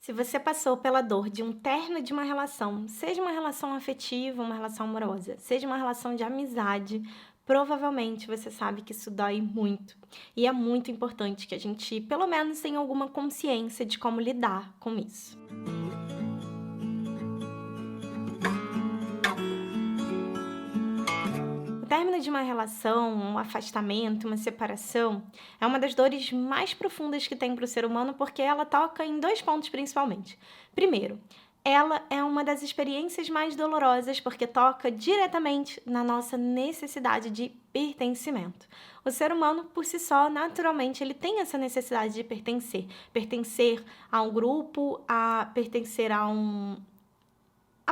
Se você passou pela dor de um término de uma relação, seja uma relação afetiva, uma relação amorosa, seja uma relação de amizade, provavelmente você sabe que isso dói muito. E é muito importante que a gente, pelo menos, tenha alguma consciência de como lidar com isso. O término de uma relação, um afastamento, uma separação, é uma das dores mais profundas que tem para o ser humano porque ela toca em dois pontos principalmente. Primeiro, ela é uma das experiências mais dolorosas porque toca diretamente na nossa necessidade de pertencimento. O ser humano, por si só, naturalmente, ele tem essa necessidade de pertencer. Pertencer a um grupo, a pertencer a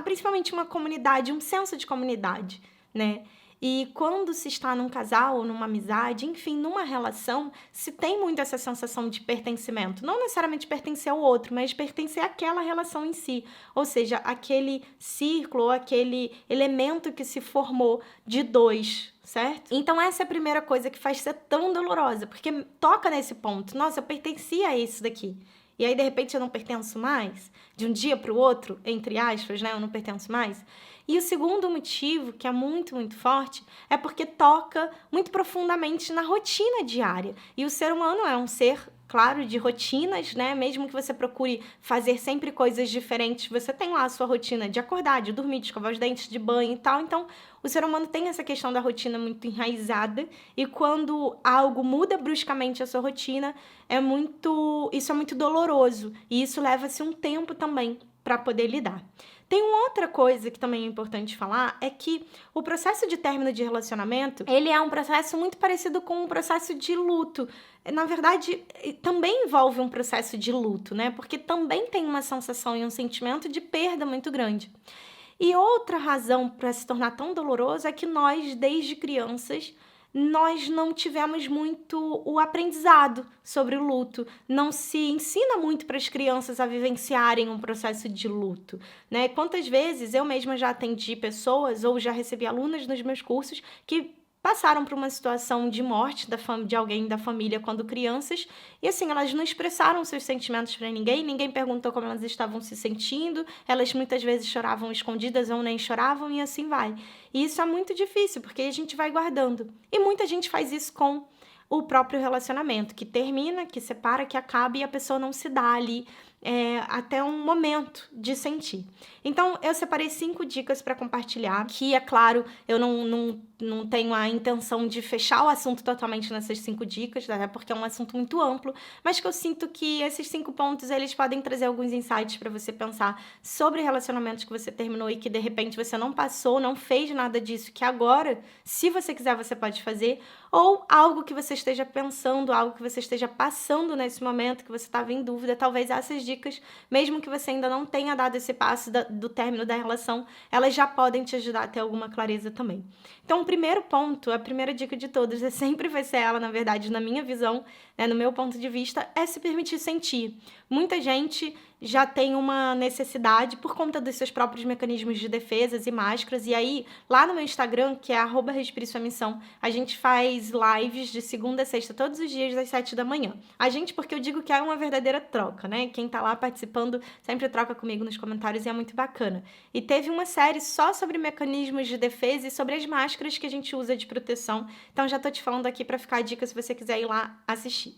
principalmente uma comunidade, um senso de comunidade, né? E quando se está num casal ou numa amizade, enfim, numa relação, se tem muito essa sensação de pertencimento. Não necessariamente pertencer ao outro, mas pertencer àquela relação em si. Ou seja, aquele círculo ou aquele elemento que se formou de dois, certo? Então essa é a primeira coisa que faz ser tão dolorosa, porque toca nesse ponto. Nossa, eu pertencia a isso daqui. E aí, de repente, eu não pertenço mais? De um dia para o outro, entre aspas, né? Eu não pertenço mais? E o segundo motivo, que é muito, muito forte, é porque toca muito profundamente na rotina diária. E o ser humano é um ser, claro, de rotinas, né? Mesmo que você procure fazer sempre coisas diferentes, você tem lá a sua rotina de acordar, de dormir, de escovar os dentes, de banho e tal. Então, o ser humano tem essa questão da rotina muito enraizada e quando algo muda bruscamente a sua rotina, isso é muito doloroso e isso leva-se um tempo também para poder lidar. Tem uma outra coisa que também é importante falar, é que o processo de término de relacionamento, ele é um processo muito parecido com um processo de luto. Na verdade, também envolve um processo de luto, né? Porque também tem uma sensação e um sentimento de perda muito grande. E outra razão para se tornar tão doloroso é que nós, desde crianças, nós não tivemos muito o aprendizado sobre o luto. Não se ensina muito para as crianças a vivenciarem um processo de luto, né? Quantas vezes eu mesma já atendi pessoas ou já recebi alunas nos meus cursos que passaram por uma situação de morte de alguém da família quando crianças, e assim, elas não expressaram seus sentimentos para ninguém, ninguém perguntou como elas estavam se sentindo, elas muitas vezes choravam escondidas ou nem choravam, e assim vai. E isso é muito difícil, porque a gente vai guardando. E muita gente faz isso com o próprio relacionamento, que termina, que separa, que acaba, e a pessoa não se dá ali até um momento de sentir. Então, eu separei 5 dicas para compartilhar, que, é claro, eu não tenho a intenção de fechar o assunto totalmente nessas 5 dicas, até porque é um assunto muito amplo, mas que eu sinto que esses 5 pontos, eles podem trazer alguns insights para você pensar sobre relacionamentos que você terminou e que, de repente, você não passou, não fez nada disso, que agora, se você quiser, você pode fazer, ou algo que você esteja pensando, algo que você esteja passando nesse momento, que você estava em dúvida, talvez essas dicas, mesmo que você ainda não tenha dado esse passo do término da relação, elas já podem te ajudar a ter alguma clareza também. Então, o primeiro ponto, a primeira dica de todas, sempre vai ser ela, na verdade, na minha visão, né, no meu ponto de vista, é se permitir sentir. Muita gente já tem uma necessidade por conta dos seus próprios mecanismos de defesas e máscaras, e aí, lá no meu Instagram, que é @respire-sua-missão, a gente faz lives de segunda a sexta, todos os dias, às 7 da manhã. A gente, porque eu digo que é uma verdadeira troca, né? Quem tá lá participando sempre troca comigo nos comentários e é muito bacana. E teve uma série só sobre mecanismos de defesa e sobre as máscaras que a gente usa de proteção, então já tô te falando aqui para ficar a dica se você quiser ir lá assistir.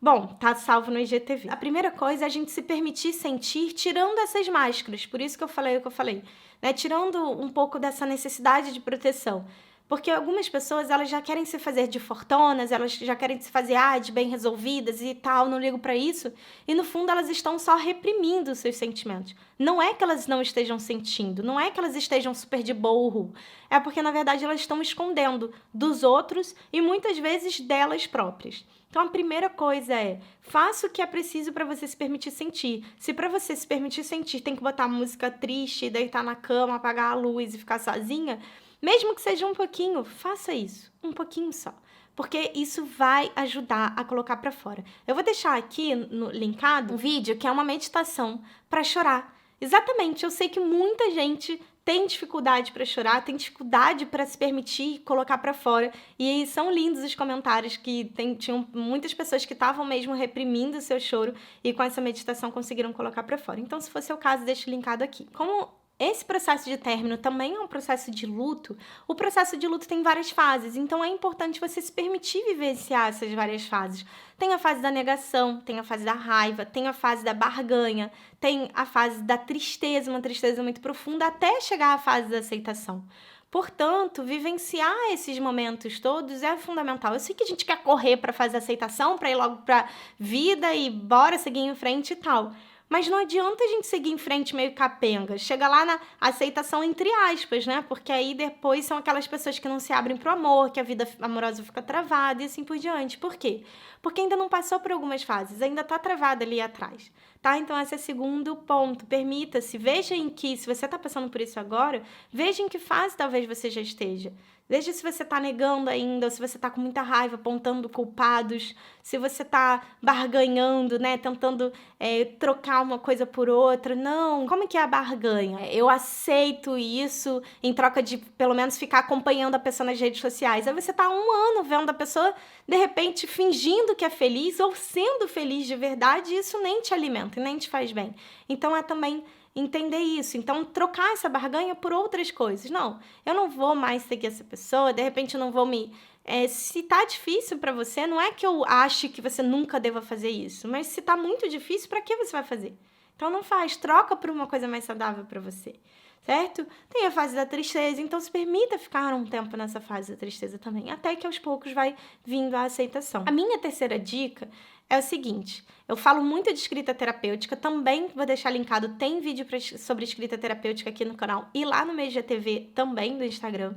Bom, tá salvo no IGTV. A primeira coisa é a gente se permitir sentir tirando essas máscaras, por isso que eu falei o que eu falei, né? Tirando um pouco dessa necessidade de proteção. Porque algumas pessoas, elas já querem se fazer de fortonas, elas já querem se fazer de bem resolvidas e tal, não ligo pra isso. E no fundo elas estão só reprimindo os seus sentimentos. Não é que elas não estejam sentindo, não é que elas estejam super de boa, é porque na verdade elas estão escondendo dos outros e muitas vezes delas próprias. Então a primeira coisa é, faça o que é preciso para você se permitir sentir. Se para você se permitir sentir tem que botar música triste, deitar na cama, apagar a luz e ficar sozinha, mesmo que seja um pouquinho, faça isso, um pouquinho só, porque isso vai ajudar a colocar para fora. Eu vou deixar aqui linkado um vídeo que é uma meditação para chorar. Exatamente, eu sei que muita gente tem dificuldade para chorar, tem dificuldade para se permitir colocar para fora. E aí são lindos os comentários que tinham muitas pessoas que estavam mesmo reprimindo o seu choro e com essa meditação conseguiram colocar para fora. Então, se for seu caso, deixo linkado aqui. Como esse processo de término também é um processo de luto, o processo de luto tem várias fases, então é importante você se permitir vivenciar essas várias fases. Tem a fase da negação, tem a fase da raiva, tem a fase da barganha, tem a fase da tristeza, uma tristeza muito profunda, até chegar à fase da aceitação. Portanto, vivenciar esses momentos todos é fundamental. Eu sei que a gente quer correr para fazer aceitação, para ir logo para vida e bora seguir em frente e tal. Mas não adianta a gente seguir em frente meio capenga. Chega lá na aceitação entre aspas, né? Porque aí depois são aquelas pessoas que não se abrem pro amor, que a vida amorosa fica travada e assim por diante. Por quê? Porque ainda não passou por algumas fases, ainda tá travada ali atrás, tá? Então esse é o segundo ponto. Permita-se, veja em que, se você tá passando por isso agora, veja em que fase talvez você já esteja. Veja se você está negando ainda, ou se você está com muita raiva, apontando culpados, se você está barganhando, né, tentando trocar uma coisa por outra. Não, como que é a barganha? Eu aceito isso em troca de, pelo menos, ficar acompanhando a pessoa nas redes sociais. Aí você está há 1 ano vendo a pessoa, de repente, fingindo que é feliz ou sendo feliz de verdade, e isso nem te alimenta e nem te faz bem. Então, é também entender isso. Então, trocar essa barganha por outras coisas. Não, eu não vou mais seguir essa pessoa, de repente eu não vou me... se tá difícil para você, não é que eu ache que você nunca deva fazer isso, mas se tá muito difícil, para que você vai fazer? Então, não faz, troca por uma coisa mais saudável para você, certo? Tem a fase da tristeza, então se permita ficar um tempo nessa fase da tristeza também, até que aos poucos vai vindo a aceitação. A minha terceira dica é o seguinte, eu falo muito de escrita terapêutica, também vou deixar linkado, tem vídeo sobre escrita terapêutica aqui no canal e lá no meu IGTV também do Instagram.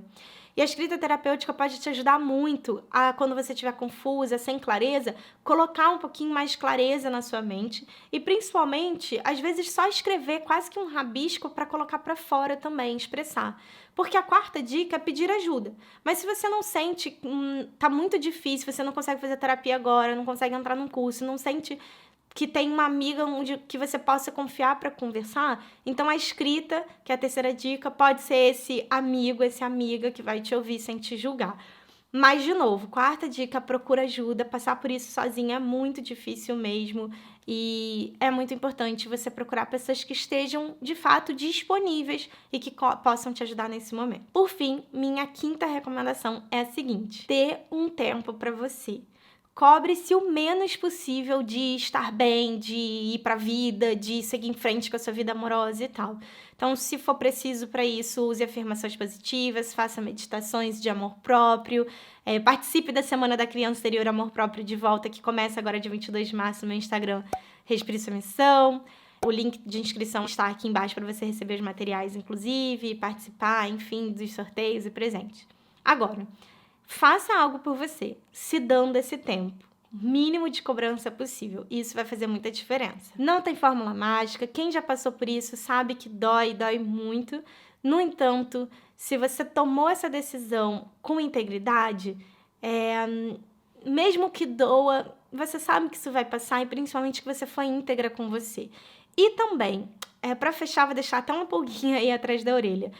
E a escrita terapêutica pode te ajudar muito a, quando você estiver confusa, sem clareza, colocar um pouquinho mais de clareza na sua mente e, principalmente, às vezes só escrever quase que um rabisco para colocar para fora também, expressar. Porque a quarta dica é pedir ajuda. Mas se você não sente, tá muito difícil, você não consegue fazer terapia agora, não consegue entrar num curso, não sente que tem uma amiga onde que você possa confiar para conversar, então a escrita, que é a terceira dica, pode ser esse amigo, essa amiga que vai te ouvir sem te julgar. Mas, de novo, quarta dica, procura ajuda. Passar por isso sozinha é muito difícil mesmo e é muito importante você procurar pessoas que estejam, de fato, disponíveis e que possam te ajudar nesse momento. Por fim, minha quinta recomendação é a seguinte: ter um tempo para você. Cobre-se o menos possível de estar bem, de ir para a vida, de seguir em frente com a sua vida amorosa e tal. Então, se for preciso para isso, use afirmações positivas, faça meditações de amor próprio, participe da Semana da Criança Interior Amor Próprio de volta, que começa agora dia 22 de março no meu Instagram, Respire Sua Missão. O link de inscrição está aqui embaixo para você receber os materiais, inclusive, participar, enfim, dos sorteios e presentes. Agora, faça algo por você, se dando esse tempo, mínimo de cobrança possível. Isso vai fazer muita diferença. Não tem fórmula mágica, quem já passou por isso sabe que dói muito. No entanto, se você tomou essa decisão com integridade, mesmo que doa, você sabe que isso vai passar e principalmente que você foi íntegra com você. E também, para fechar, vou deixar até uma pulguinha aí atrás da orelha.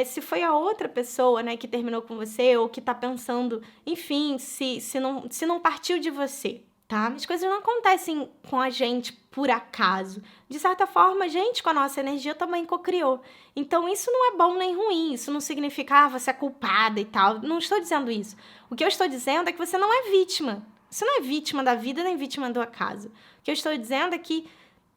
Se foi a outra pessoa, né, que terminou com você ou que tá pensando, enfim, se não partiu de você, tá? As coisas não acontecem com a gente por acaso. De certa forma, a gente, com a nossa energia, também cocriou. Então, isso não é bom nem ruim. Isso não significa, você é culpada e tal. Não estou dizendo isso. O que eu estou dizendo é que você não é vítima. Você não é vítima da vida nem vítima do acaso. O que eu estou dizendo é que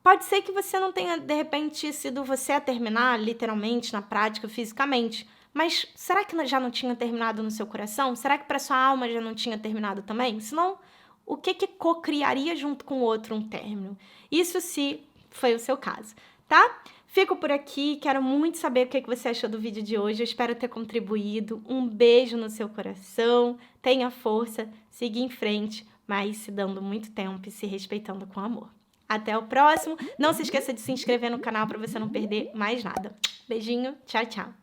pode ser que você não tenha, de repente, sido você a terminar, literalmente, na prática, fisicamente. Mas será que já não tinha terminado no seu coração? Será que para sua alma já não tinha terminado também? Senão, o que co-criaria junto com o outro um término? Isso se foi o seu caso, tá? Fico por aqui, quero muito saber o que você achou do vídeo de hoje. Eu espero ter contribuído. Um beijo no seu coração. Tenha força, siga em frente, mas se dando muito tempo e se respeitando com amor. Até o próximo. Não se esqueça de se inscrever no canal para você não perder mais nada. Beijinho, tchau, tchau.